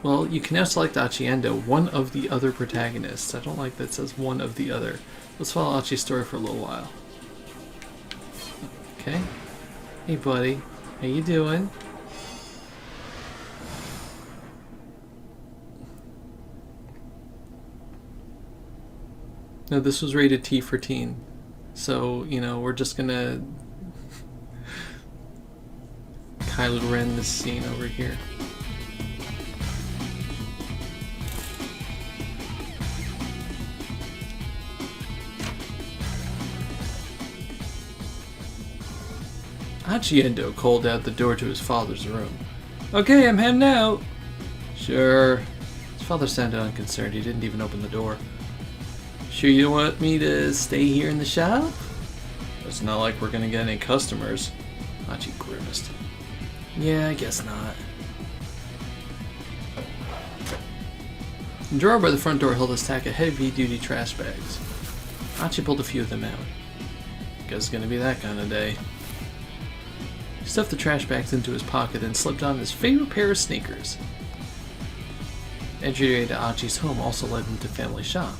Well, you can now select Achi Endo, one of the other protagonists. I don't like that it says one of the other. Let's follow Achi's story for a little while. Okay. Hey, buddy. How you doing? No, this was rated T for teen. So, you know, we're just gonna Kylo Ren this scene over here. Achi Endo called out the door to his father's room. Okay, I'm heading out. Sure. His father sounded unconcerned. He didn't even open the door. Sure you want me to stay here in the shop? It's not like we're gonna get any customers. Achi grimaced. Yeah, I guess not. The drawer by the front door held a stack of heavy-duty trash bags. Achi pulled a few of them out. Guess it's gonna be that kind of day. He stuffed the trash bags into his pocket and slipped on his favorite pair of sneakers. Entryway to Achi's home also led him to family shop.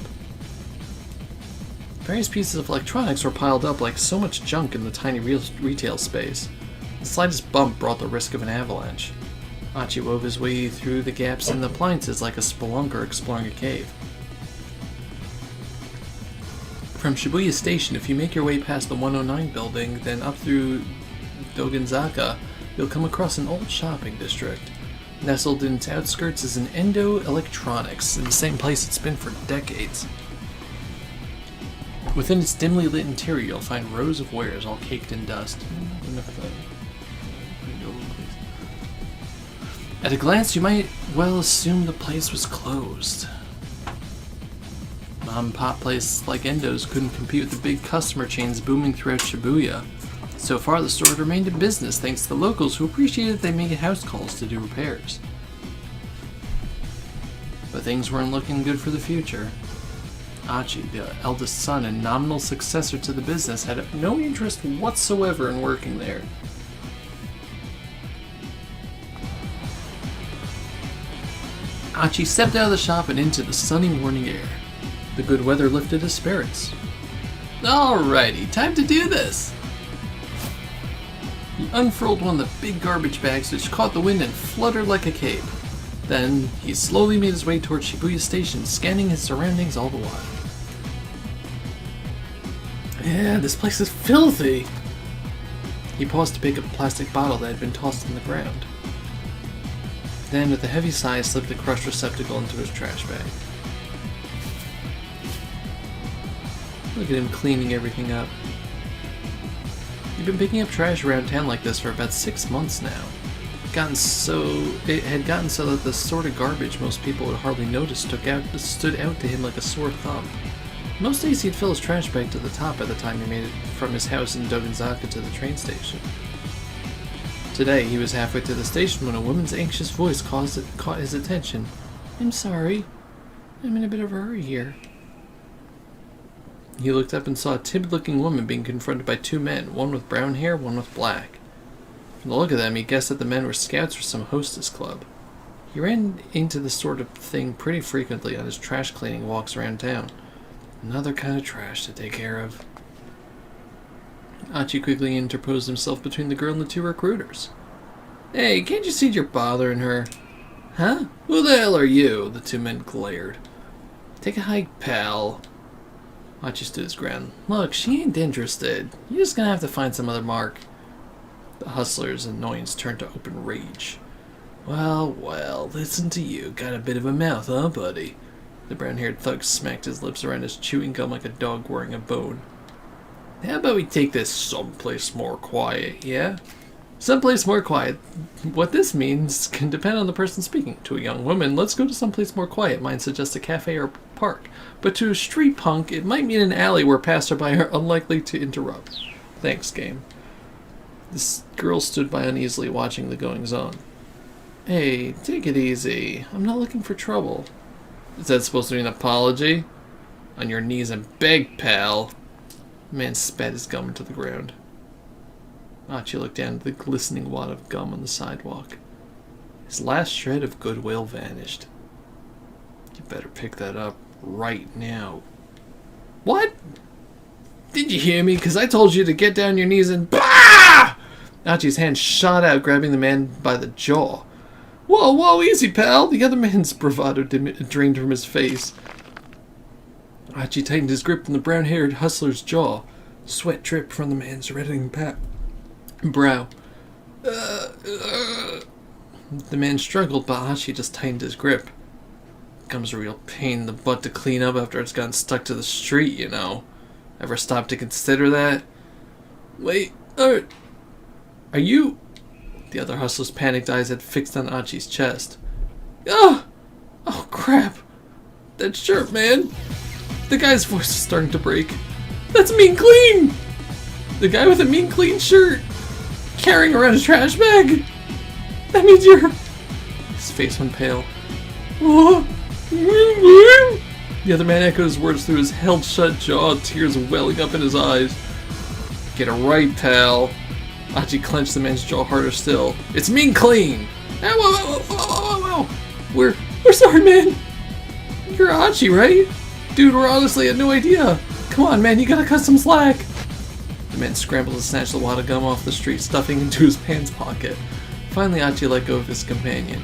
Various pieces of electronics were piled up like so much junk in the tiny retail space. The slightest bump brought the risk of an avalanche. Achi wove his way through the gaps in the appliances like a spelunker exploring a cave. From Shibuya Station, if you make your way past the 109 building, then up through Dogonzaka, you'll come across an old shopping district. Nestled in its outskirts is an Endo Electronics, in the same place it's been for decades. Within its dimly lit interior, you'll find rows of wares all caked in dust. At a glance, you might well assume the place was closed. Mom and pop places like Endo's couldn't compete with the big customer chains booming throughout Shibuya. So far, the store had remained in business thanks to the locals who appreciated they made house calls to do repairs. But things weren't looking good for the future. Achi, the eldest son and nominal successor to the business, had no interest whatsoever in working there. Achi stepped out of the shop and into the sunny morning air. The good weather lifted his spirits. Alrighty, time to do this! He unfurled one of the big garbage bags which caught the wind and fluttered like a cape. Then, he slowly made his way towards Shibuya Station, scanning his surroundings all the while. Yeah, this place is filthy! He paused to pick up a plastic bottle that had been tossed on the ground. Then, with a heavy sigh, slipped the crushed receptacle into his trash bag. Look at him cleaning everything up. He'd been picking up trash around town like this for about 6 months now. It had gotten so that the sort of garbage most people would hardly notice stood out to him like a sore thumb. Most days he'd fill his trash bag to the top by the time he made it from his house in Dogonzaka to the train station. Today, he was halfway to the station when a woman's anxious voice caught his attention. I'm sorry. I'm in a bit of a hurry here. He looked up and saw a timid-looking woman being confronted by 2 men, one with brown hair, one with black. From the look of them, he guessed that the men were scouts for some hostess club. He ran into this sort of thing pretty frequently on his trash cleaning walks around town. Another kind of trash to take care of. Achi quickly interposed himself between the girl and the 2 recruiters. Hey, can't you see you're bothering her? Huh? Who the hell are you? The 2 men glared. Take a hike, pal. Achi stood his ground. Look, she ain't interested. You're just gonna have to find some other mark. The hustler's annoyance turned to open rage. Well, listen to you. Got a bit of a mouth, huh, buddy? The brown-haired thug smacked his lips around his chewing gum like a dog wearing a bone. How about we take this someplace more quiet, yeah? Someplace more quiet. What this means can depend on the person speaking. To a young woman, let's go to someplace more quiet might suggest a cafe or park. But to a street punk, it might mean an alley where passerby are unlikely to interrupt. Thanks, game. This girl stood by uneasily, watching the goings-on. Hey, take it easy. I'm not looking for trouble. Is that supposed to be an apology? On your knees and beg, pal. The man spat his gum into the ground. Achi looked down at the glistening wad of gum on the sidewalk. His last shred of goodwill vanished. You better pick that up right now. What? Did you hear me? Because I told you to get down your knees and... Bah! Achi's hand shot out, grabbing the man by the jaw. Whoa, whoa, easy, pal. The other man's bravado drained from his face. Achi tightened his grip on the brown-haired hustler's jaw. Sweat dripped from the man's reddening brow. The man struggled, but Achi just tightened his grip. Becomes a real pain in the butt to clean up after it's gotten stuck to the street, you know. Ever stop to consider that? Wait, are you... The other hustler's panicked eyes had fixed on Achi's chest. Oh crap. That shirt, man. The guy's voice is starting to break. That's Mean Clean! The guy with a Mean Clean shirt. Carrying around a trash bag. That means you're... His face went pale. Oh. The other man echoed his words through his held-shut jaw, tears welling up in his eyes. Get it right, pal. Achi clenched the man's jaw harder still. It's Mean Clean! Ow. We're sorry, man. You're Achi, right? Dude, we're honestly had no idea. Come on, man, you gotta cut some slack. The man scrambled to snatch the wad of gum off the street, stuffing into his pants pocket. Finally, Achi let go of his companion.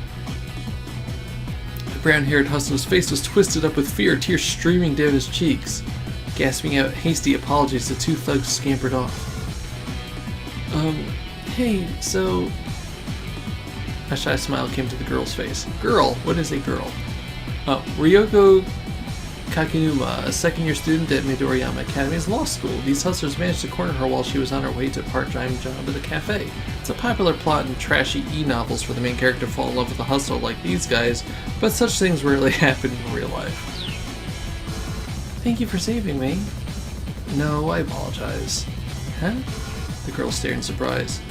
The brown-haired hustler's face was twisted up with fear, tears streaming down his cheeks. Gasping out hasty apologies, the two thugs scampered off. Hey, so... A shy smile came to the girl's face. Girl? What is a girl? Oh, Ryoko Kakinuma, a second-year student at Midoriyama Academy's law school. These hustlers managed to corner her while she was on her way to a part-time job at a cafe. It's a popular plot in trashy e-novels for the main character to fall in love with a hustler like these guys, but such things rarely happen in real life. Thank you for saving me. No, I apologize. Huh? The girl stared in surprise.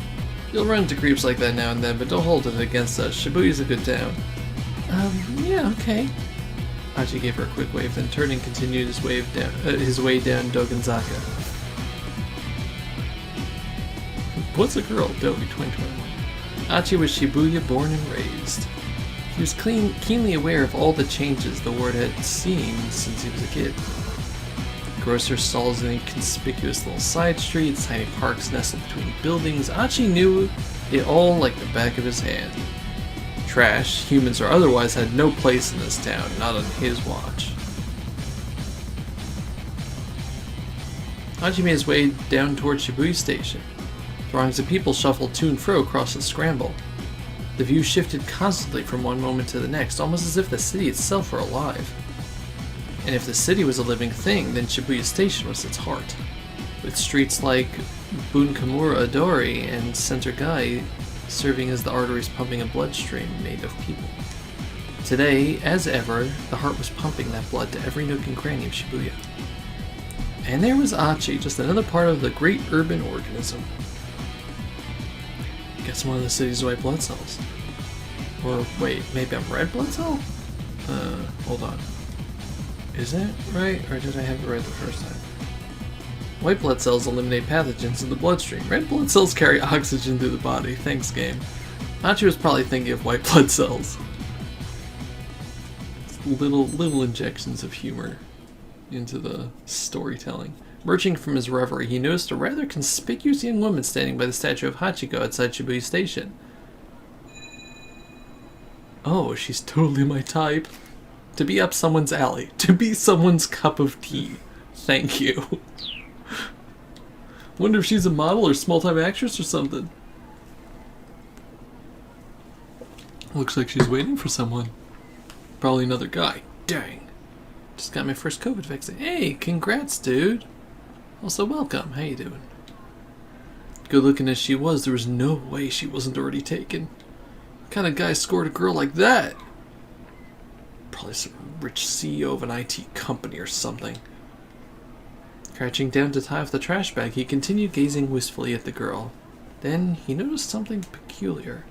You'll run into creeps like that now and then, but don't hold it against us. Shibuya's a good town. Yeah, okay. Achi gave her a quick wave, then turned and continued his way down Dogenzaka. What's a girl? Dogi 2021. Achi was Shibuya born and raised. He was keenly aware of all the changes the ward had seen since he was a kid. Grocer stalls in inconspicuous little side streets, tiny parks nestled between buildings. Achi knew it all like the back of his hand. Trash, humans or otherwise, had no place in this town, not on his watch. Achi made his way down toward Shibuya Station. Throngs of people shuffled to and fro across the Scramble. The view shifted constantly from one moment to the next, almost as if the city itself were alive. And if the city was a living thing, then Shibuya Station was its heart, with streets like Bunkamura Adori and Center Gai serving as the arteries pumping a bloodstream made of people. Today, as ever, the heart was pumping that blood to every nook and cranny of Shibuya. And there was Achi, just another part of the great urban organism. Guess I'm one of the city's white blood cells. Or wait, maybe I'm red blood cell? Hold on. Is that right, or did I have it right the first time? White blood cells eliminate pathogens in the bloodstream. Red blood cells carry oxygen through the body. Thanks, game. Achi was probably thinking of white blood cells. Little injections of humor into the storytelling. Emerging from his reverie, he noticed a rather conspicuous young woman standing by the statue of Hachiko outside Shibuya Station. Oh, she's totally my type. To be up someone's alley. To be someone's cup of tea. Thank you. Wonder if she's a model or small-time actress or something. Looks like she's waiting for someone. Probably another guy. Dang. Just got my first COVID vaccine. Hey, congrats, dude. Also, welcome. How you doing? Good looking as she was, there was no way she wasn't already taken. What kind of guy scored a girl like that? Probably some rich CEO of an IT company or something. Crouching down to tie off the trash bag, he continued gazing wistfully at the girl. Then he noticed something peculiar.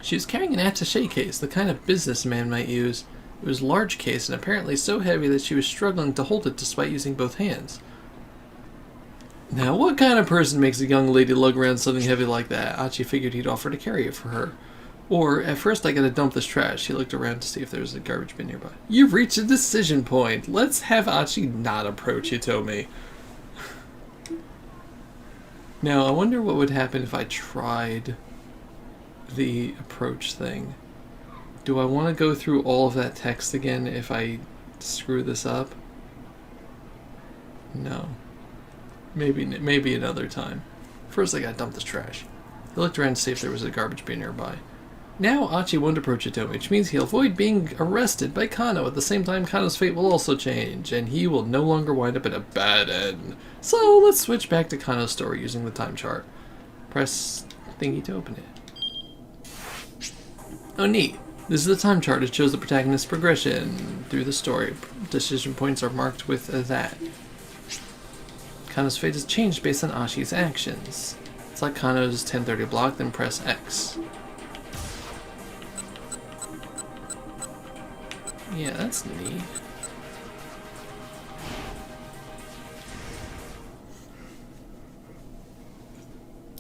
She was carrying an attaché case, the kind a businessman might use. It was a large case and apparently so heavy that she was struggling to hold it despite using both hands. Now, what kind of person makes a young lady lug around something heavy like that? Achi figured he'd offer to carry it for her. Or, at first I gotta dump this trash. He looked around to see if there was a garbage bin nearby. You've reached a decision point. Let's have Achi not approach Hitomi. Now, I wonder what would happen if I tried the approach thing. Do I want to go through all of that text again if I screw this up? No. Maybe another time. First I gotta dump this trash. He looked around to see if there was a garbage bin nearby. Now Achi won't approach Hitomi, which means he'll avoid being arrested by Kano. At the same time, Kano's fate will also change, and he will no longer wind up at a bad end. So let's switch back to Kano's story using the time chart. Press thingy to open it. Oh, neat. This is the time chart. It shows the protagonist's progression through the story. Decision points are marked with that. Kano's fate has changed based on Achi's actions. Select Kano's 1030 block, then press X. Yeah, that's neat.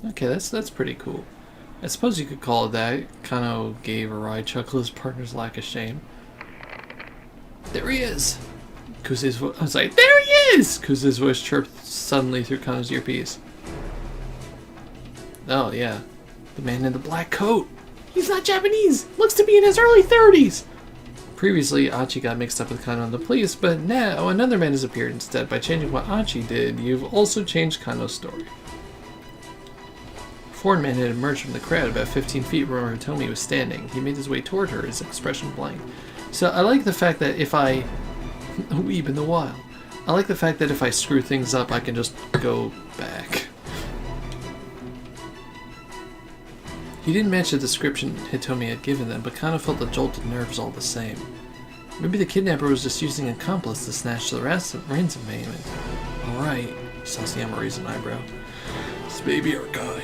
Okay, that's pretty cool. I suppose you could call it that. Kano gave a wry chuckle his partner's lack of shame. There he is! Kuze's voice. I was like, there he is! Kuze's voice chirped suddenly through Kano's earpiece. Oh, yeah. The man in the black coat. He's not Japanese! Looks to be in his early 30s! Previously, Achi got mixed up with Kano and the police, but now another man has appeared instead. By changing what Achi did, you've also changed Kano's story. A foreign man had emerged from the crowd about 15 feet from where Hitomi was standing. He made his way toward her, his expression blank. So I like the fact that if I... a weeb in the wild. I like the fact that if I screw things up, I can just go back. He didn't match the description Hitomi had given them, but Kano felt a jolt of nerves all the same. Maybe the kidnapper was just using an accomplice to snatch the ransom payment. Alright, Sasayama raised an eyebrow. This may be our guy.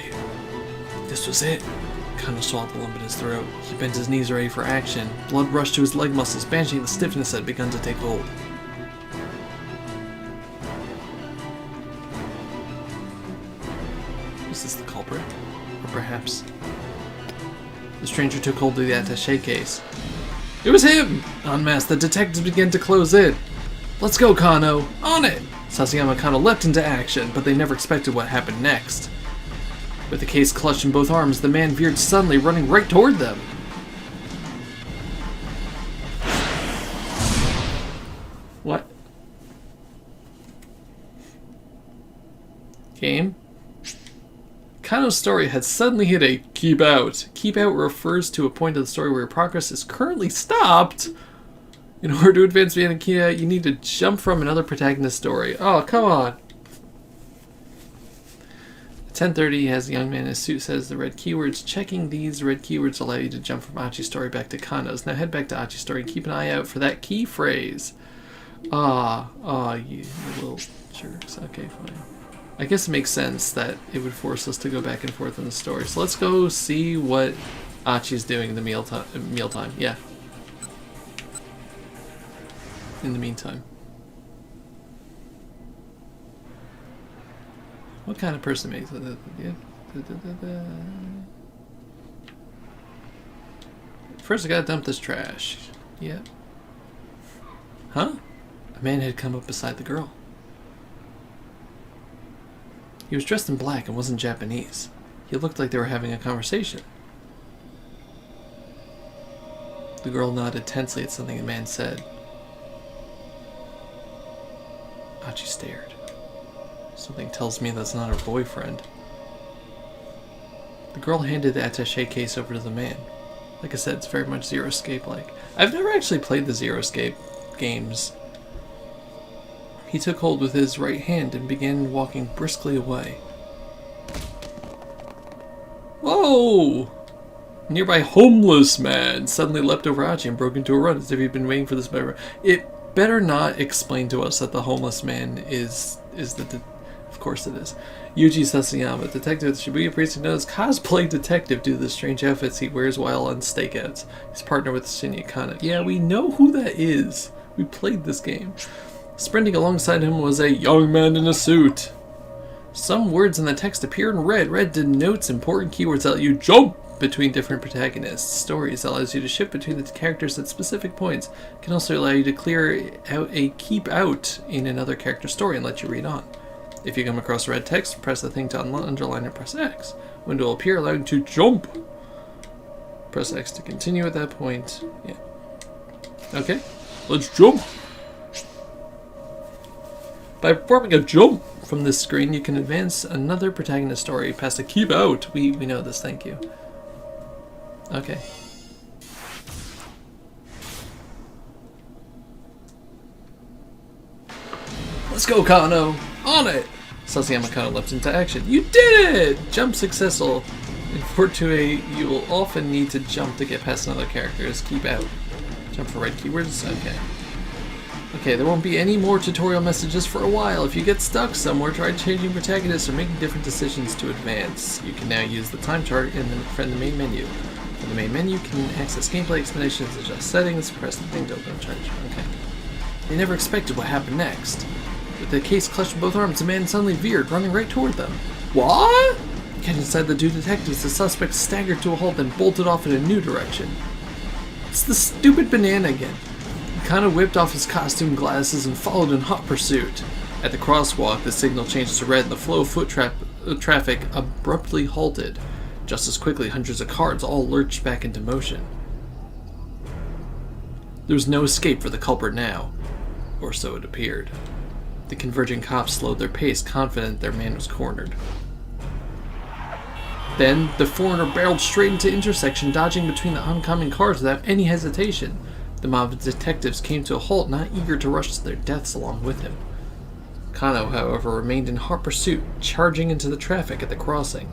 This was it. Kano swallowed the lump in his throat. He bent his knees ready for action. Blood rushed to his leg muscles, banishing the stiffness that had begun to take hold. Was this the culprit? Or perhaps... The stranger took hold of the attaché case. It was him! Unmasked, the detectives began to close in. Let's go, Kano! On it! Sasayama and Kano leapt into action, but they never expected what happened next. With the case clutched in both arms, the man veered suddenly, running right toward them. What? Game? Kano's story had suddenly hit a keep out. Keep out refers to a point of the story where progress is currently stopped. In order to advance beyond a keep out, you need to jump from another protagonist's story. Oh, come on. 10:30 has the young man in his suit says the red keywords. Checking these red keywords allow you to jump from Achi's story back to Kano's. Now head back to Achi's story and keep an eye out for that key phrase. You little jerks. Okay, fine. I guess it makes sense that it would force us to go back and forth in the story. So let's go see what Achi's doing in the mealtime. Yeah. In the meantime. What kind of person makes it? First I gotta dump this trash. Yeah. Huh? A man had come up beside the girl. He was dressed in black and wasn't Japanese. He looked like they were having a conversation. The girl nodded tensely at something the man said. Achi stared. Something tells me that's not her boyfriend. The girl handed the attaché case over to the man. Like I said, it's very much Zero Escape-like. I've never actually played the Zero Escape games. He took hold with his right hand and began walking briskly away. Whoa! A nearby homeless man suddenly leapt over Achi and broke into a run as if he'd been waiting for this better. It better not explain to us that the homeless man is the... Of course it is. Yuji Sasayama, detective at the Shibuya precinct, knows cosplay detective due to the strange outfits he wears while on stakeouts. He's partnered with Shinya Kana. Yeah, we know who that is. We played this game. Sprinting alongside him was a young man in a suit. Some words in the text appear in red. Red denotes important keywords that let you jump between different protagonists. Stories allows you to shift between the characters at specific points. It can also allow you to clear out a keep out in another character's story and let you read on. If you come across red text, press the thing to underline and press X. Window will appear, allowing you to jump. Press X to continue at that point. Yeah. Okay, let's jump. By performing a jump from this screen, you can advance another protagonist story past a keep out. We know this, thank you. Okay. Let's go, Kano! On it! Sasayama Kano leapt into action. You did it! Jump successful. In Fortune, you will often need to jump to get past another character's keep out. Jump for red keywords? Okay. Okay, there won't be any more tutorial messages for a while. If you get stuck somewhere, try changing protagonists or making different decisions to advance. You can now use the time chart from the main menu. From the main menu, you can access gameplay explanations, adjust settings, press the thing to open a charge. Okay. They never expected what happened next. With the case clutched in both arms, the man suddenly veered, running right toward them. What? Getting inside the two detectives, the suspect staggered to a halt, then bolted off in a new direction. It's the stupid banana again. He kind of whipped off his costume glasses and followed in hot pursuit. At the crosswalk, the signal changed to red and the flow of foot traffic abruptly halted. Just as quickly, hundreds of cars all lurched back into motion. There was no escape for the culprit now, or so it appeared. The converging cops slowed their pace, confident their man was cornered. Then, the foreigner barreled straight into the intersection, dodging between the oncoming cars without any hesitation. The mob of detectives came to a halt, not eager to rush to their deaths along with him. Kano, however, remained in hot pursuit, charging into the traffic at the crossing.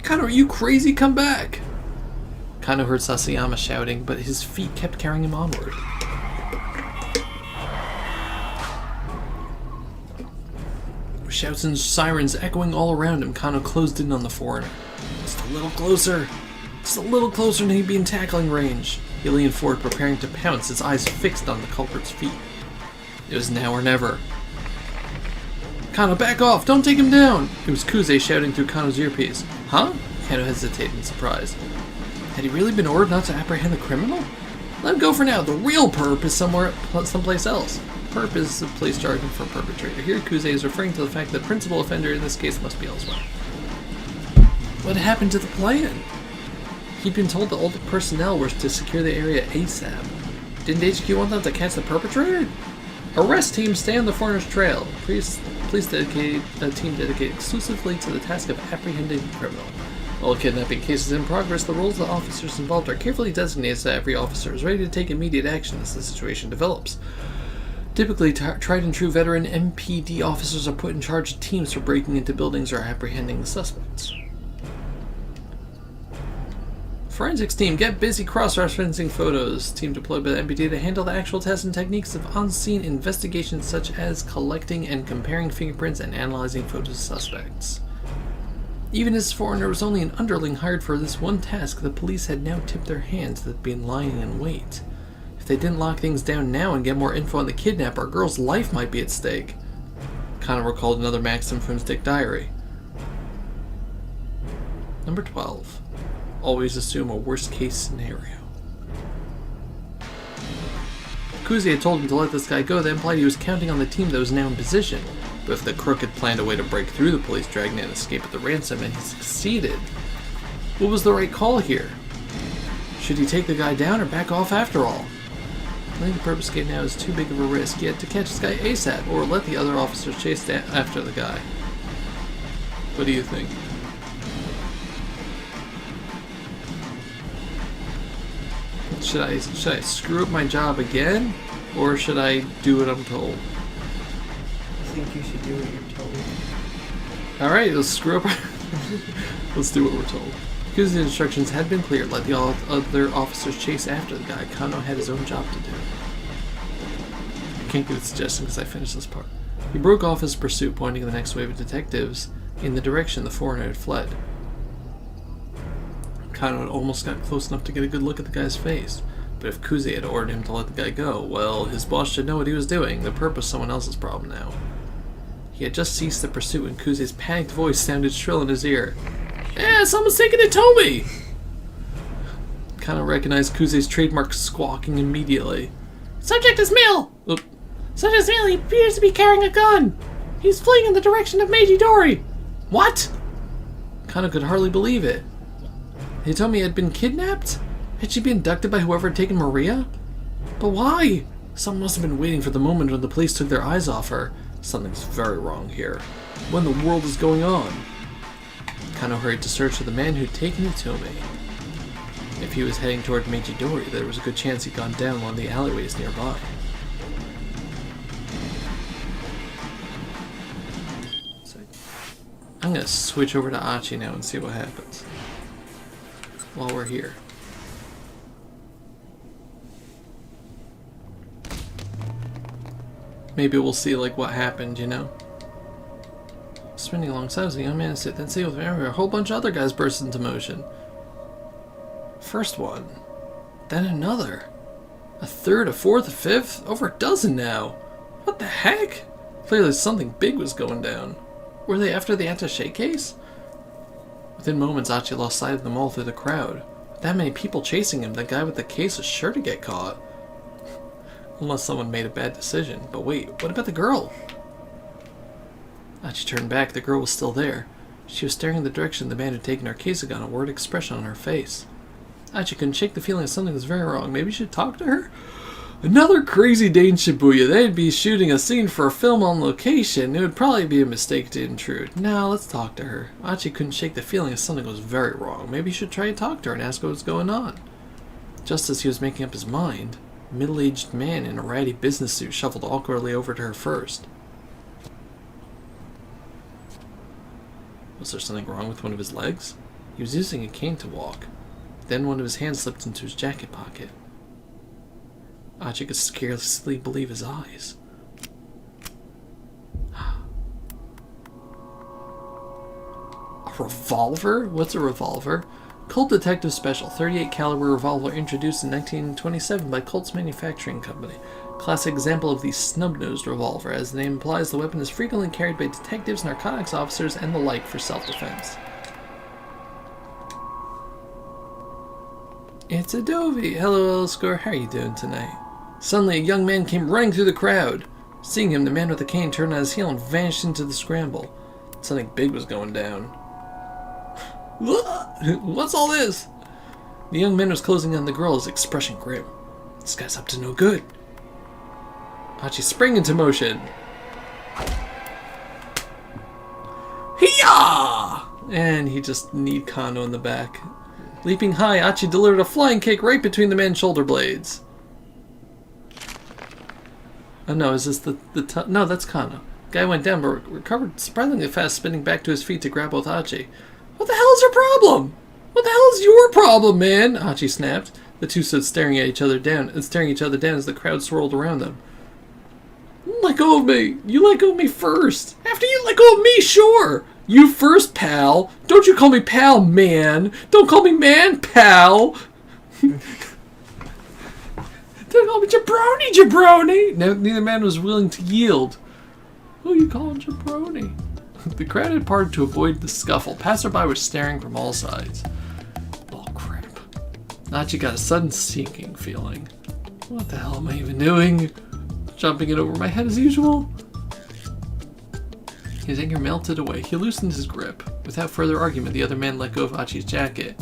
Kano, are you crazy? Come back! Kano heard Sasayama shouting, but his feet kept carrying him onward. With shouts and sirens echoing all around him, Kano closed in on the foreigner. Just a little closer. Just a little closer and he'd be in tackling range. He leaned forward, preparing to pounce, his eyes fixed on the culprit's feet. It was now or never. Kano, back off! Don't take him down! It was Kuze shouting through Kano's earpiece. Huh? Kano hesitated in surprise. Had he really been ordered not to apprehend the criminal? Let him go for now. The real perp is someplace else. Perp is the police jargon for perpetrator. Here, Kuze is referring to the fact that the principal offender in this case must be elsewhere. What happened to the plan? He'd been told that all the personnel were to secure the area ASAP. Didn't HQ want them to catch the perpetrator? Arrest team, stay on the foreigner's trail. Please dedicate a team dedicated exclusively to the task of apprehending the criminal. While kidnapping cases in progress, the roles of the officers involved are carefully designated so that every officer is ready to take immediate action as the situation develops. Typically, tried and true veteran MPD officers are put in charge of teams for breaking into buildings or apprehending the suspects. Forensics team, get busy cross-referencing photos. Team deployed by the MPD to handle the actual tests and techniques of on-scene investigations such as collecting and comparing fingerprints and analyzing photos of suspects. Even as foreigner was only an underling hired for this one task, the police had now tipped their hands that they'd been lying in wait. If they didn't lock things down now and get more info on the kidnapper, a girl's life might be at stake. Kano recalled another maxim from his dick diary. Number 12. Always assume a worst-case scenario. Kuze had told him to let this guy go. That implied he was counting on the team that was now in position. But if the crook had planned a way to break through the police dragnet and escape at the ransom, and he succeeded, what was the right call here? Should he take the guy down or back off after all? I think the purpose game now is too big of a risk yet to catch this guy ASAP, or let the other officers chase after the guy. What do you think? Should I screw up my job again, or should I do what I'm told? I think you should do what you're told. Alright, let's screw up. Let's do what we're told. Because the instructions had been clear, let the other officers chase after the guy. Kano had his own job to do. I can't give a suggestion because I finished this part. He broke off his pursuit, pointing the next wave of detectives in the direction the foreigner had fled. Kano had almost got close enough to get a good look at the guy's face. But if Kuze had ordered him to let the guy go, well, his boss should know what he was doing. The perp was someone else's problem now. He had just ceased the pursuit when Kuze's panicked voice sounded shrill in his ear. Yeah, someone's taking it, Toby! Kano recognized Kuze's trademark squawking immediately. Subject is male! Oop. Subject is male, he appears to be carrying a gun! He's fleeing in the direction of Meiji-dori! What? Kano could hardly believe it. He told me he had been kidnapped? Had she been abducted by whoever had taken Maria? But why? Someone must have been waiting for the moment when the police took their eyes off her. Something's very wrong here. What in the world is going on? Kano hurried to search for the man who'd taken Hitomi. If he was heading toward Meiji-dori, there was a good chance he'd gone down one of the alleyways nearby. So, I'm gonna switch over to Achi now and see what happens. While we're here. Maybe we'll see like what happened, you know? Spinning alongside was a young man sit, then see with a whole bunch of other guys burst into motion. First one, then another. A third, a fourth, a fifth, over a dozen now. What the heck? Clearly something big was going down. Were they after the attaché case? Within moments, Achi lost sight of them all through the crowd. With that many people chasing him, the guy with the case was sure to get caught. Unless someone made a bad decision. But wait, what about the girl? Achi turned back. The girl was still there. She was staring in the direction the man had taken her case, a worried expression on her face. Achi couldn't shake the feeling that something was very wrong. Maybe she should talk to her? Another crazy day in Shibuya. They'd be shooting a scene for a film on location. It would probably be a mistake to intrude. Now, let's talk to her. Achi couldn't shake the feeling that something was very wrong. Maybe he should try to talk to her and ask what was going on. Just as he was making up his mind, a middle-aged man in a ratty business suit shuffled awkwardly over to her first. Was there something wrong with one of his legs? He was using a cane to walk. Then one of his hands slipped into his jacket pocket. Achi could scarcely believe his eyes. A revolver? What's a revolver? Colt Detective Special, 38 caliber revolver introduced in 1927 by Colt's Manufacturing Company. Classic example of the snub-nosed revolver. As the name implies, the weapon is frequently carried by detectives, narcotics officers, and the like for self-defense. It's Adobe. Hello, Elscore. How are you doing tonight? Suddenly, a young man came running through the crowd. Seeing him, the man with the cane turned on his heel and vanished into the scramble. Something big was going down. What's all this? The young man was closing on the girl, his expression grim. This guy's up to no good. Achi sprang into motion. Hiya! And he just kneed Kano in the back. Leaping high, Achi delivered a flying kick right between the man's shoulder blades. Oh no, is this no, that's Kano. Guy went down, but recovered surprisingly fast, spinning back to his feet to grab both Achi. What the hell is your problem? What the hell is your problem, man? Achi snapped. The two stood staring each other down as the crowd swirled around them. Let go of me! You let go of me first! After you let go of me, sure! You first, pal! Don't you call me pal, man! Don't call me man, pal! Don't call me jabroni, jabroni! No, neither man was willing to yield. Who are you calling jabroni? The crowd had parted to avoid the scuffle. Passerby was staring from all sides. Oh, crap. Achi got a sudden sinking feeling. What the hell am I even doing? Jumping it over my head as usual? His anger melted away. He loosened his grip. Without further argument, the other man let go of Achi's jacket.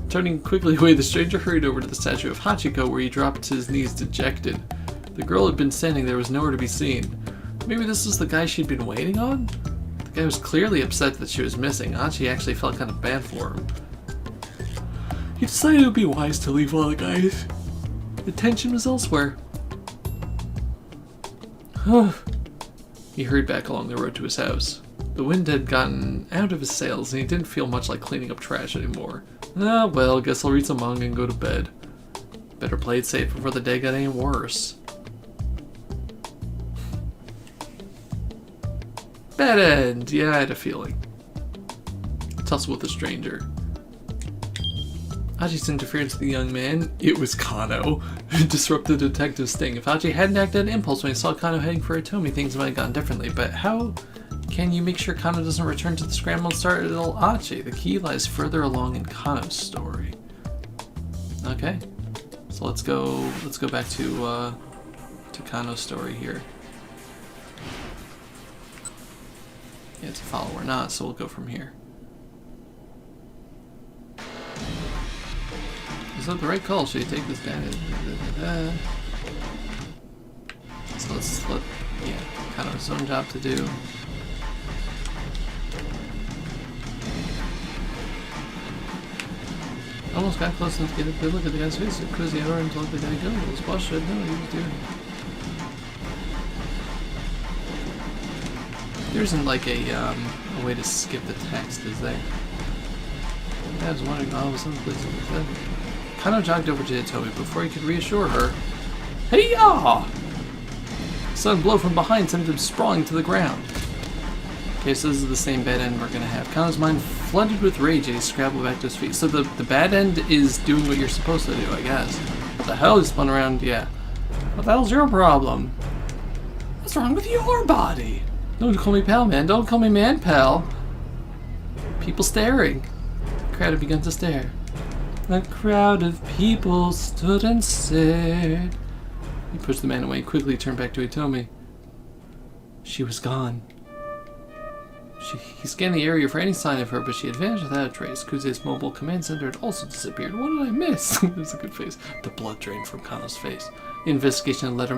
Turning quickly away, the stranger hurried over to the statue of Hachiko, where he dropped to his knees dejected. The girl had been standing there, was nowhere to be seen. Maybe this was the guy she'd been waiting on? The guy was clearly upset that she was missing. Achi actually felt kind of bad for him. He decided it would be wise to leave while the guy's attention was elsewhere. He hurried back along the road to his house. The wind had gotten out of his sails, and he didn't feel much like cleaning up trash anymore. Ah, well, guess I'll read some manga and go to bed. Better play it safe before the day got any worse. Bad end. Yeah, I had a feeling. Tussle with a stranger. Achi's interference with the young man, it was Kano, disrupted the detective's sting. If Achi hadn't acted on impulse when he saw Kano heading for Hitomi, things might have gone differently, but how Can you make sure Kano doesn't return to the Scramble and start at little Achi? The key lies further along in Kano's story. Okay. So let's go back to Kano's story here. Yeah, it's a follow or not, so we'll go from here. Is that the right call? Should you take this down? So let's let, yeah, kind of his own job to do. Almost got close enough to get a good look at the guy's face. Because the other to let the guy go. His boss should know what he was doing. There isn't like a way to skip the text, is there? I was wondering, oh, some places like that. Kano jogged over to Hitomi before he could reassure her. Hey-ya! A sudden blow from behind sent him sprawling to the ground. Okay, so this is the same bad end we're gonna have. Kano's mind flooded with rage and he scrambled back to his feet. So the bad end is doing what you're supposed to do, I guess. What the hell? He spun around, yeah. What the hell's your problem? What's wrong with your body? Don't call me pal, man. Don't call me man, pal. People staring. The crowd had begun to stare. A crowd of people stood and stared. He pushed the man away and quickly turned back to Hitomi. She was gone. He scanned the area for any sign of her, but she had vanished without a trace. Kuze's mobile command center had also disappeared. What did I miss? It was a good face. The blood drained from Kano's face. The investigation had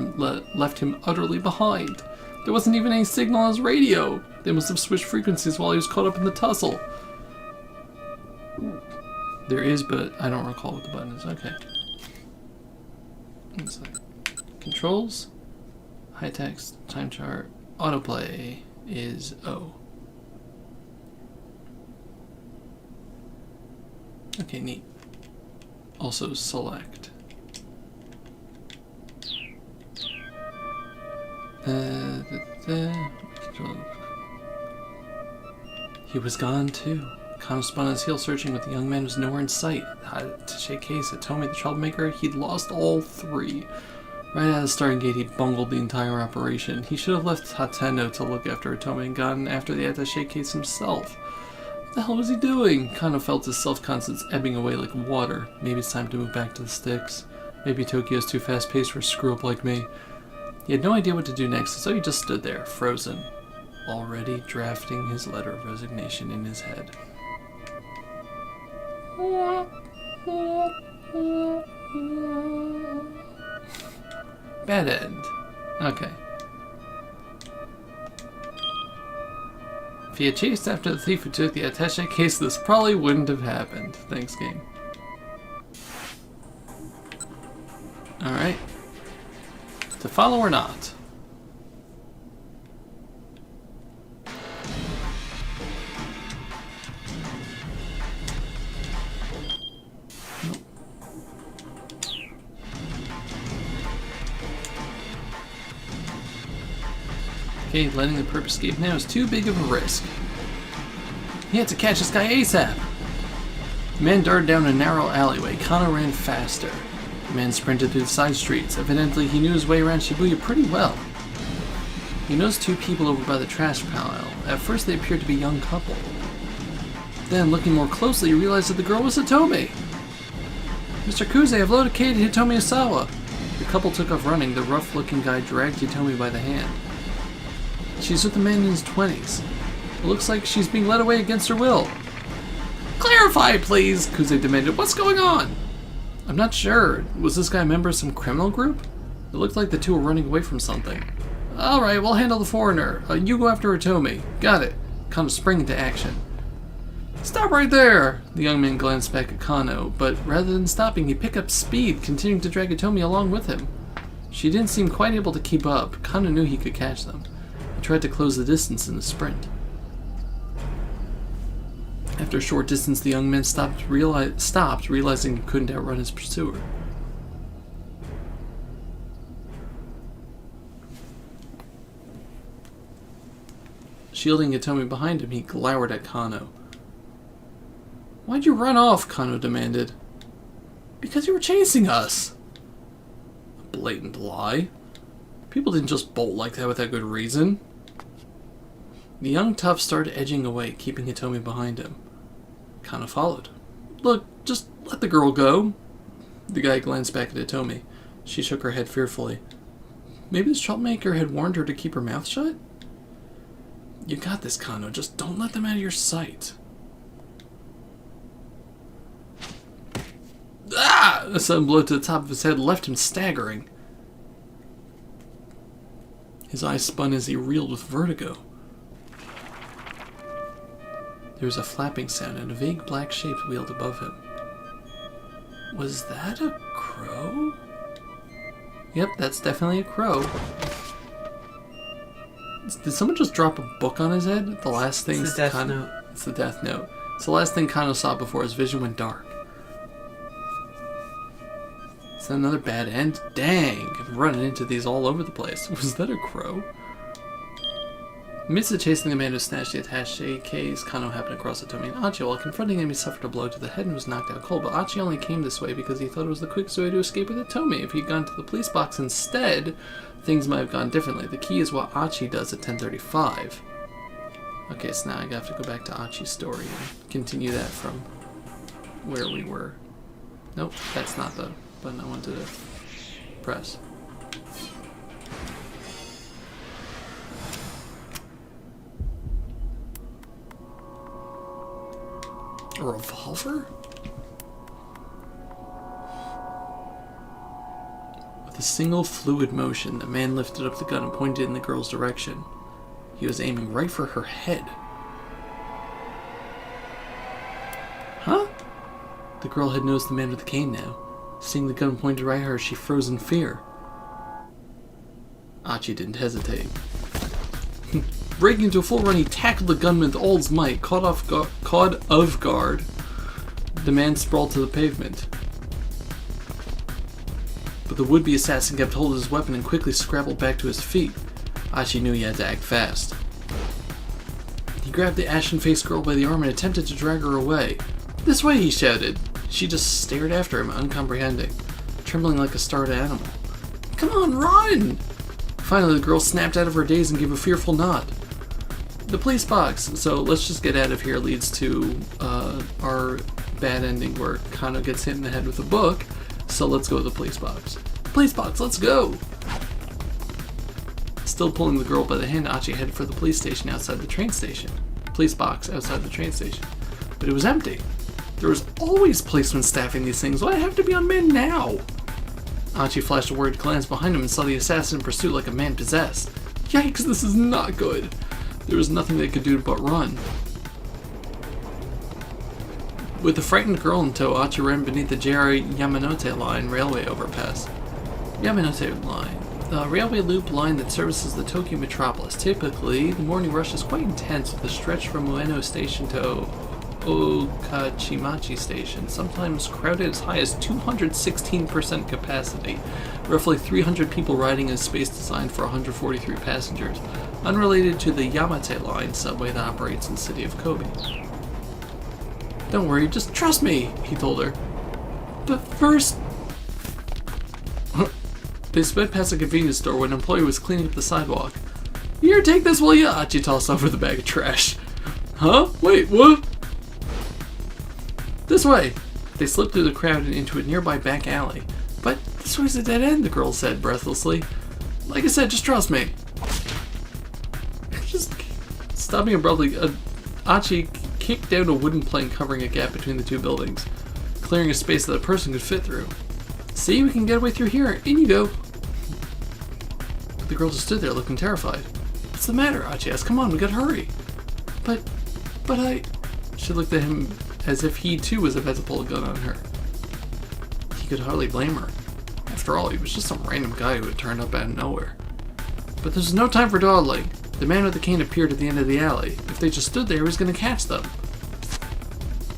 left him utterly behind. There wasn't even any signal on his radio. They must have switched frequencies while he was caught up in the tussle. There is, but I don't recall what the button is. Okay. One sec. Controls. High text. Time chart. Autoplay is O. Okay, neat. Also select. He was gone too. Kano spun on his heel, searching, but the young man was nowhere in sight. To shake case, Hitomi the troublemaker, he'd lost all three. Right out of the starting gate, he bungled the entire operation. He should have left Hatendo to look after Hitomi and gotten after the attaché case himself. What the hell was he doing? Kano felt his self-confidence ebbing away like water. Maybe it's time to move back to the sticks. Maybe Tokyo's too fast-paced for a screw-up like me. He had no idea what to do next, so he just stood there, frozen, already drafting his letter of resignation in his head. Bad end. Okay. If he had chased after the thief who took the attaché case, this probably wouldn't have happened. Thanks, game. Alright. To follow or not? Nope. Okay, letting the perp escape now is too big of a risk. He had to catch this guy ASAP! The man darted down a narrow alleyway. Kano ran faster. The man sprinted through the side streets. Evidently, he knew his way around Shibuya pretty well. He noticed two people over by the trash pile. At first, they appeared to be a young couple. Then, looking more closely, he realized that the girl was Hitomi. Mr. Kuze, I've located Hitomi Osawa. The couple took off running. The rough-looking guy dragged Hitomi by the hand. She's with a man in his 20s. It looks like she's being led away against her will. Clarify, please, Kuze demanded. What's going on? I'm not sure. Was this guy a member of some criminal group? It looked like the two were running away from something. Alright, we'll handle the foreigner. You go after Hitomi. Got it. Kano sprang into action. Stop right there! The young man glanced back at Kano, but rather than stopping, he picked up speed, continuing to drag Hitomi along with him. She didn't seem quite able to keep up. Kano knew he could catch them. He tried to close the distance in the sprint. After a short distance, the young man stopped, realizing he couldn't outrun his pursuer. Shielding Hitomi behind him, he glowered at Kano. Why'd you run off? Kano demanded. Because you were chasing us. A blatant lie. People didn't just bolt like that without good reason. The young tough started edging away, keeping Hitomi behind him. Kano followed. Look, just let the girl go. The guy glanced back at Hitomi. She shook her head fearfully. Maybe this troublemaker had warned her to keep her mouth shut? You got this, Kano. Just don't let them out of your sight. Ah! A sudden blow to the top of his head left him staggering. His eyes spun as he reeled with vertigo. There was a flapping sound and a vague black shape wheeled above him. Was that a crow? Yep, that's definitely a crow. Did someone just drop a book on his head? The last thing. It's the death note. It's the death note. It's the last thing Kano saw before his vision went dark. Is that another bad end? Dang! I'm running into these all over the place. Was that a crow? Amidst the chasing the man who snatched the attaché case, Kano happened across Hitomi and Achi. While confronting him, he suffered a blow to the head and was knocked out cold, but Achi only came this way because he thought it was the quickest way to escape with Hitomi. If he'd gone to the police box instead, things might have gone differently. The key is what Achi does at 10:35. Okay, so now I have to go back to Achi's story and continue that from where we were. Nope, that's not the button I wanted to press. A revolver? With a single fluid motion, the man lifted up the gun and pointed in the girl's direction. He was aiming right for her head. Huh? The girl had noticed the man with the cane now. Seeing the gun pointed right at her, she froze in fear. Achi didn't hesitate. Breaking into a full run, he tackled the gunman with all his might. Caught of guard, the man sprawled to the pavement. But the would-be assassin kept hold of his weapon and quickly scrabbled back to his feet. Achi knew he had to act fast. He grabbed the ashen-faced girl by the arm and attempted to drag her away. "This way," he shouted. She just stared after him, uncomprehending, trembling like a startled animal. "Come on, run!" Finally, the girl snapped out of her daze and gave a fearful nod. The police box. So let's just get out of here. Leads to our bad ending where Kano gets hit in the head with a book. So let's go to the police box. Police box, let's go! Still pulling the girl by the hand, Achi headed for the police station outside the train station. Police box outside the train station. But it was empty. There was always policemen staffing these things. Why have to be unmanned now? Achi flashed a worried glance behind him and saw the assassin in pursuit like a man possessed. Yikes, this is not good. There was nothing they could do but run. With the frightened girl in tow, Achi ran beneath the JR Yamanote Line railway overpass. Yamanote Line. The railway loop line that services the Tokyo metropolis. Typically, the morning rush is quite intense with a stretch from Ueno Station to Okachimachi Station, sometimes crowded as high as 216% capacity. Roughly 300 people riding in a space designed for 143 passengers, unrelated to the Yamate Line subway that operates in the city of Kobe. "Don't worry, just trust me," he told her. "But first..." They sped past a convenience store when an employee was cleaning up the sidewalk. "Here, take this, will ya?" Achi tossed over the bag of trash. "Huh? Wait, what?" "This way!" They slipped through the crowd and into a nearby back alley. "But this way's a dead end," the girl said breathlessly. "Like I said, just trust me." Just stopping abruptly, Achi kicked down a wooden plank covering a gap between the two buildings, clearing a space that a person could fit through. "See, we can get away through here. In you go." But the girl just stood there looking terrified. "What's the matter?" Achi asked. "Come on, we gotta hurry." But I... She looked at him as if he too was about to pull a gun on her. He could hardly blame her. After all, he was just some random guy who had turned up out of nowhere. But there's no time for dawdling. The man with the cane appeared at the end of the alley. If they just stood there, he was going to catch them.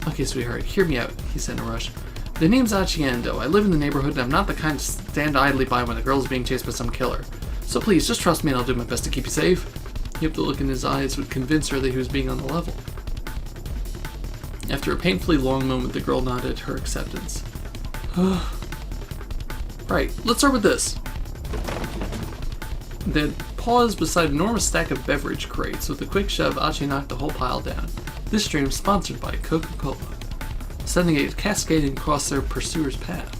"Okay, sweetheart, hear me out," he said in a rush. "The name's Achi Endo. I live in the neighborhood and I'm not the kind to stand idly by when a girl is being chased by some killer. So please, just trust me and I'll do my best to keep you safe." He hoped the look in his eyes would convince her that he was being on the level. After a painfully long moment, the girl nodded her acceptance. Right, let's start with this. They had paused beside an enormous stack of beverage crates. With a quick shove, Achi knocked the whole pile down. This stream sponsored by Coca-Cola, sending it cascading across their pursuer's path.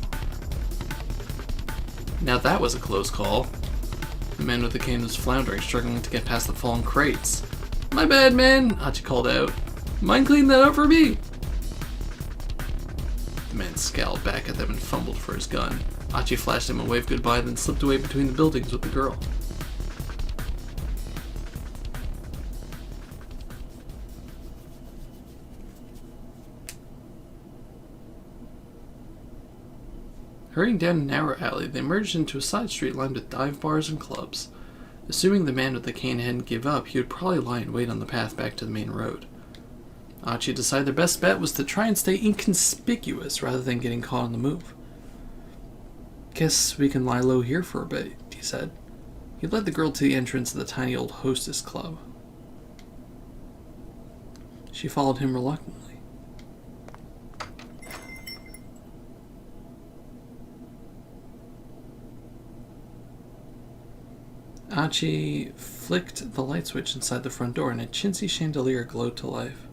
Now that was a close call. The man with the cane was floundering, struggling to get past the fallen crates. "My bad, man," Achi called out. "Mind cleaning that up for me?" The man scowled back at them and fumbled for his gun. Achi flashed him a wave goodbye, then slipped away between the buildings with the girl. Hurrying down a narrow alley, they emerged into a side street lined with dive bars and clubs. Assuming the man with the cane hadn't give up, he would probably lie in wait on the path back to the main road. Achi decided their best bet was to try and stay inconspicuous rather than getting caught on the move. "Guess we can lie low here for a bit," he said. He led the girl to the entrance of the tiny old hostess club. She followed him reluctantly. Achi flicked the light switch inside the front door and a chintzy chandelier glowed to life.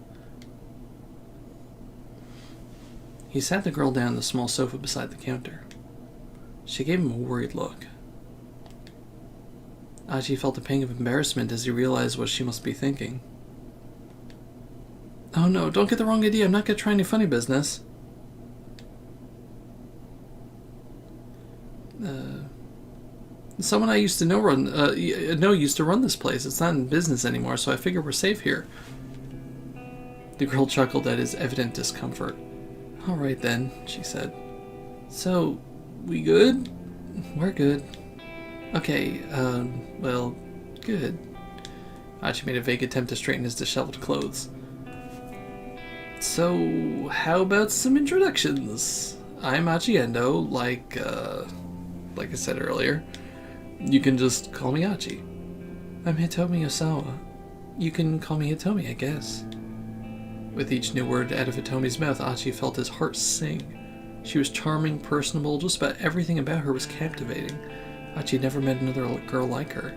He sat the girl down on the small sofa beside the counter. She gave him a worried look. Achi felt a pang of embarrassment as he realized what she must be thinking. "Oh no, don't get the wrong idea. I'm not going to try any funny business." Someone I used to know used to run this place. It's not in business anymore, so I figure we're safe here. The girl chuckled at his evident discomfort. "All right then," she said. "So, we good?" "We're good." "Okay, well, good." Achi made a vague attempt to straighten his disheveled clothes. "So, how about some introductions? I'm Achi Endo, like I said earlier. You can just call me Achi." "I'm Hitomi Osawa. You can call me Hitomi, I guess." With each new word out of Hitomi's mouth, Achi felt his heart sing. She was charming, personable, just about everything about her was captivating. Achi had never met another girl like her.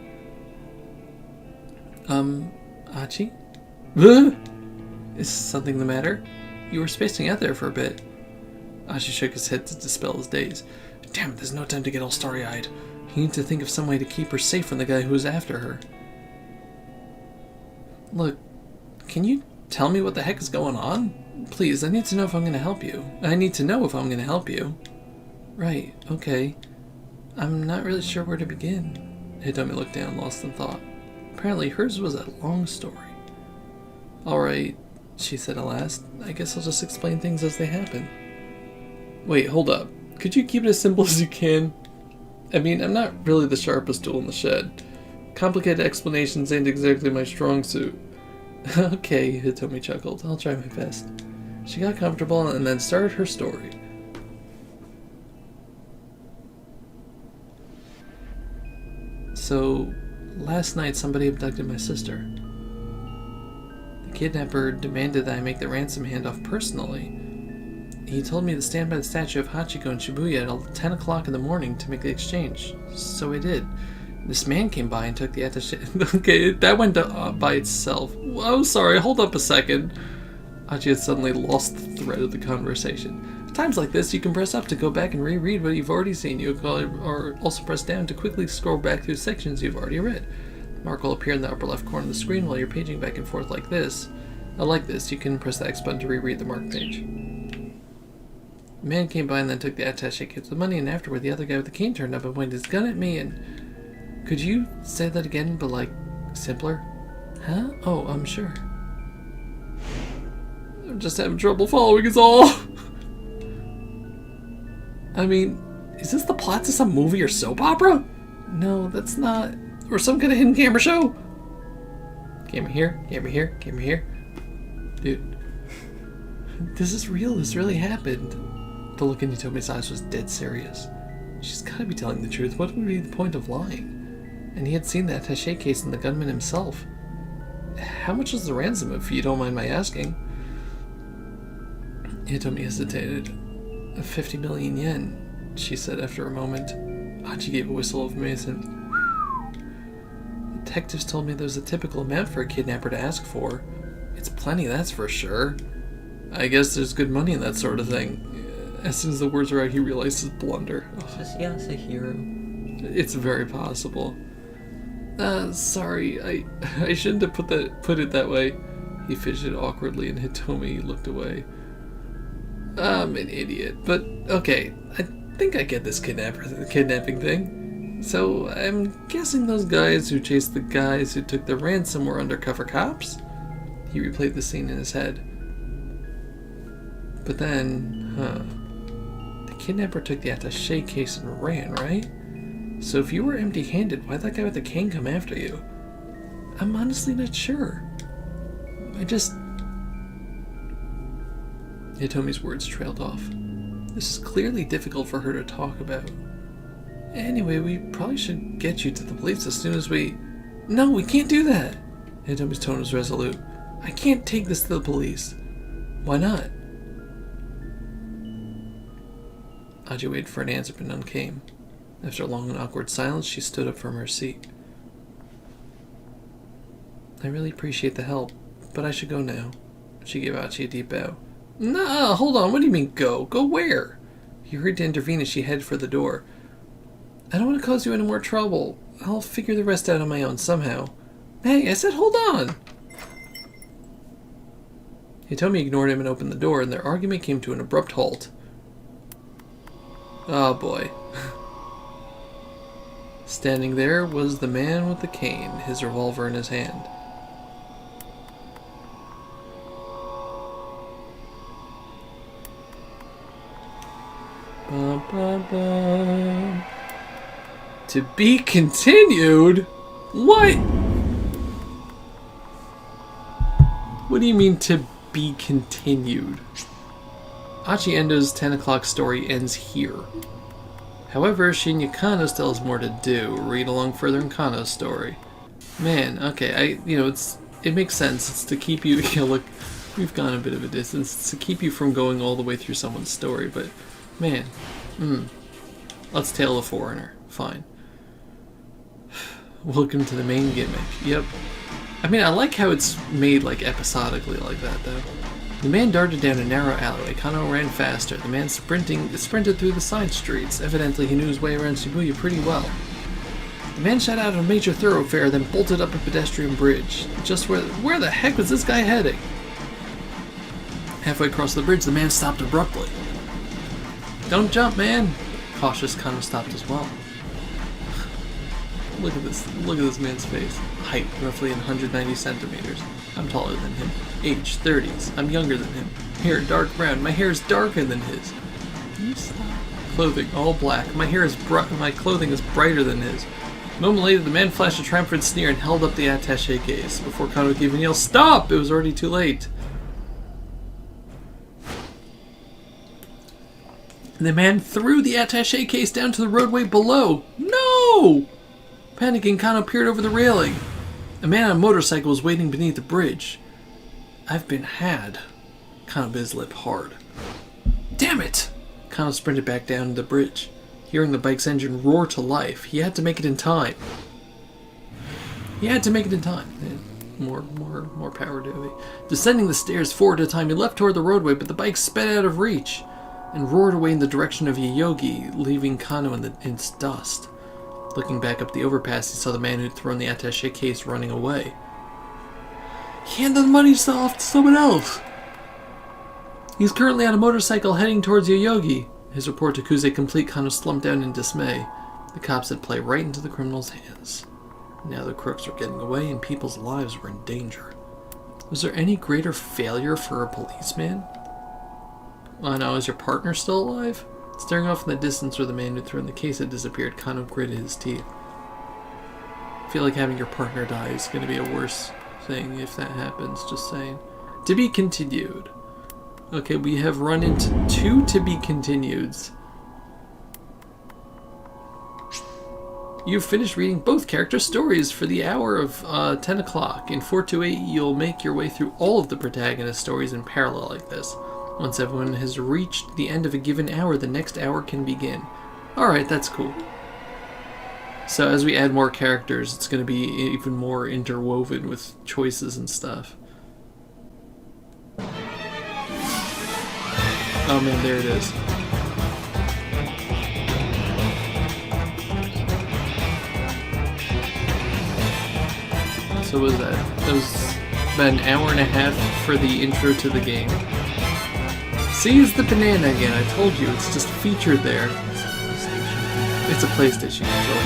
Achi? Is something the matter? You were spacing out there for a bit." Achi shook his head to dispel his daze. "Damn it, there's no time to get all starry-eyed. You need to think of some way to keep her safe from the guy who's after her." "Look, can you tell me what the heck is going on? Please, I need to know if I'm going to help you. I need to know if I'm going to help you." "Right, okay. I'm not really sure where to begin." Hitomi looked down, lost in thought. Apparently hers was a long story. "Alright," she said at last. "I guess I'll just explain things as they happen." "Wait, hold up. Could you keep it as simple as you can? I mean, I'm not really the sharpest tool in the shed. Complicated explanations ain't exactly my strong suit." "Okay," Hitomi chuckled. "I'll try my best." She got comfortable and then started her story. "So, last night somebody abducted my sister. The kidnapper demanded that I make the ransom handoff personally. He told me to stand by the statue of Hachiko in Shibuya at 10 o'clock in the morning to make the exchange. So I did. This man came by and took the attaché." Okay, that went by itself. Oh, sorry, hold up a second. Achi had suddenly lost the thread of the conversation. At times like this, you can press up to go back and reread what you've already seen. You can also press down to quickly scroll back through sections you've already read. A mark will appear in the upper left corner of the screen while you're paging back and forth like this. Like this, you can press the X button to reread the marked page. The man came by and then took the attaché case with money, and afterward the other guy with the cane turned up and pointed his gun at me and... Could you say that again, but like, simpler? Huh? Oh, I'm sure. I'm just having trouble following us all. I mean, is this the plot to some movie or soap opera? No, that's not. Or some kind of hidden camera show? Camera here, camera here, camera here. Dude. This is real, this really happened. The look in Hitomi's eyes was dead serious. She's gotta be telling the truth. What would be the point of lying? And he had seen the attaché case and the gunman himself. How much was the ransom, if you don't mind my asking? Hitomi hesitated. 50 million yen, she said after a moment. Achi gave a whistle of amazement. detectives told me there's a typical amount for a kidnapper to ask for. It's plenty, that's for sure. I guess there's good money in that sort of thing. As soon as the words are out, he realizes his blunder. Is Yasuhiro? It's very possible. Sorry, I shouldn't have put it that way. He fidgeted awkwardly and Hitomi looked away. I'm an idiot, but okay, I think I get this kidnapping thing. So I'm guessing those guys who chased the guys who took the ransom were undercover cops? He replayed the scene in his head. But then, the kidnapper took the attaché case and ran, right? So if you were empty-handed, why'd that guy with the cane come after you? I'm honestly not sure. Hitomi's words trailed off. This is clearly difficult for her to talk about. Anyway, we probably should get you to the police as soon as we... No, we can't do that! Hitomi's tone was resolute. I can't take this to the police. Why not? Achi waited for an answer, but none came. After a long and awkward silence, she stood up from her seat. I really appreciate the help, but I should go now. She gave Achi a deep bow. Nah, hold on, what do you mean go? Go where? He hurried to intervene as she headed for the door. I don't want to cause you any more trouble. I'll figure the rest out on my own somehow. Hey, I said hold on! Hitomi ignored him and opened the door, and their argument came to an abrupt halt. Oh boy. Standing there was the man with the cane, his revolver in his hand. Ba, ba, ba. To be continued? What? What do you mean to be continued? Achi Endo's 10 o'clock story ends here. However, Shinya Kano still has more to do. Read along further in Kano's story. Man, okay, it makes sense. It's to keep you, look, we've gone a bit of a distance. It's to keep you from going all the way through someone's story, but man, let's tail the foreigner. Fine. Welcome to the main gimmick. Yep. I mean, I like how it's made like episodically like that, though. The man darted down a narrow alleyway. Kano ran faster. The man sprinted through the side streets. Evidently, he knew his way around Shibuya pretty well. The man shot out a major thoroughfare, then bolted up a pedestrian bridge. Just where the heck was this guy heading? Halfway across the bridge, the man stopped abruptly. Don't jump, man! Cautious, Kano stopped as well. Look at this man's face. Height, roughly 190 centimeters. I'm taller than him. Age, 30s. I'm younger than him. Hair, dark brown. My hair is darker than his. Can you stop? Clothing, all black. My clothing is brighter than his. A moment later, the man flashed a triumphant sneer and held up the attaché case. Before Kano could even yell, "Stop!" It was already too late. The man threw the attaché case down to the roadway below. No! Panicking, Kano peered over the railing. A man on a motorcycle was waiting beneath the bridge. I've been had. Kano bit his lip hard. Damn it! Kano sprinted back down to the bridge. Hearing the bike's engine roar to life, he had to make it in time. More power to him. Descending the stairs 4 at a time, he leapt toward the roadway, but the bike sped out of reach and roared away in the direction of Yoyogi, leaving Kano in its dust. Looking back up the overpass, he saw the man who'd thrown the attaché case running away. He handed the money off to someone else. He's currently on a motorcycle heading towards Yoyogi. His report to Kuze complete, Kano slumped down in dismay. The cops had played right into the criminal's hands. Now the crooks were getting away and people's lives were in danger. Was there any greater failure for a policeman? Oh no, is your partner still alive? Staring off in the distance where the man who threw in the case had disappeared, Kano gritted his teeth. I feel like having your partner die is going to be a worse thing if that happens, just saying. To be continued. Okay, we have run into 2 to be continueds. You've finished reading both character stories for the hour of 10 o'clock. In 428, you'll make your way through all of the protagonist stories in parallel like this. Once everyone has reached the end of a given hour, the next hour can begin. Alright, that's cool. So as we add more characters, it's going to be even more interwoven with choices and stuff. Oh man, there it is. So what was that? That was about an hour and a half for the intro to the game. See, it's the banana again. I told you, it's just featured there. It's a PlayStation controller,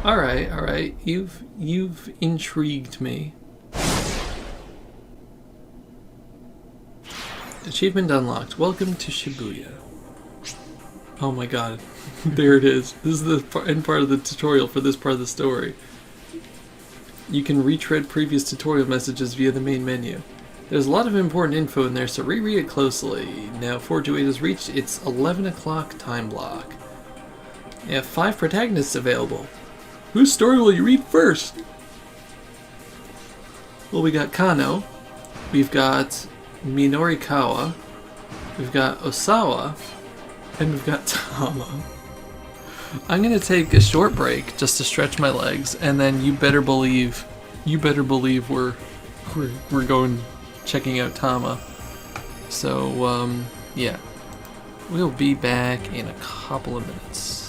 right? Alright. You've intrigued me. Achievement unlocked. Welcome to Shibuya. Oh my god. There it is. This is the end part of the tutorial for this part of the story. You can retread previous tutorial messages via the main menu. There's a lot of important info in there, so reread it closely. Now 428 has reached its 11 o'clock time block. You have 5 protagonists available. Whose story will you read first? Well, we got Kano. We've got Minorikawa. We've got Osawa. And we've got Tama. I'm gonna take a short break just to stretch my legs, and then you better believe we're going checking out Tama. So yeah, we'll be back in a couple of minutes.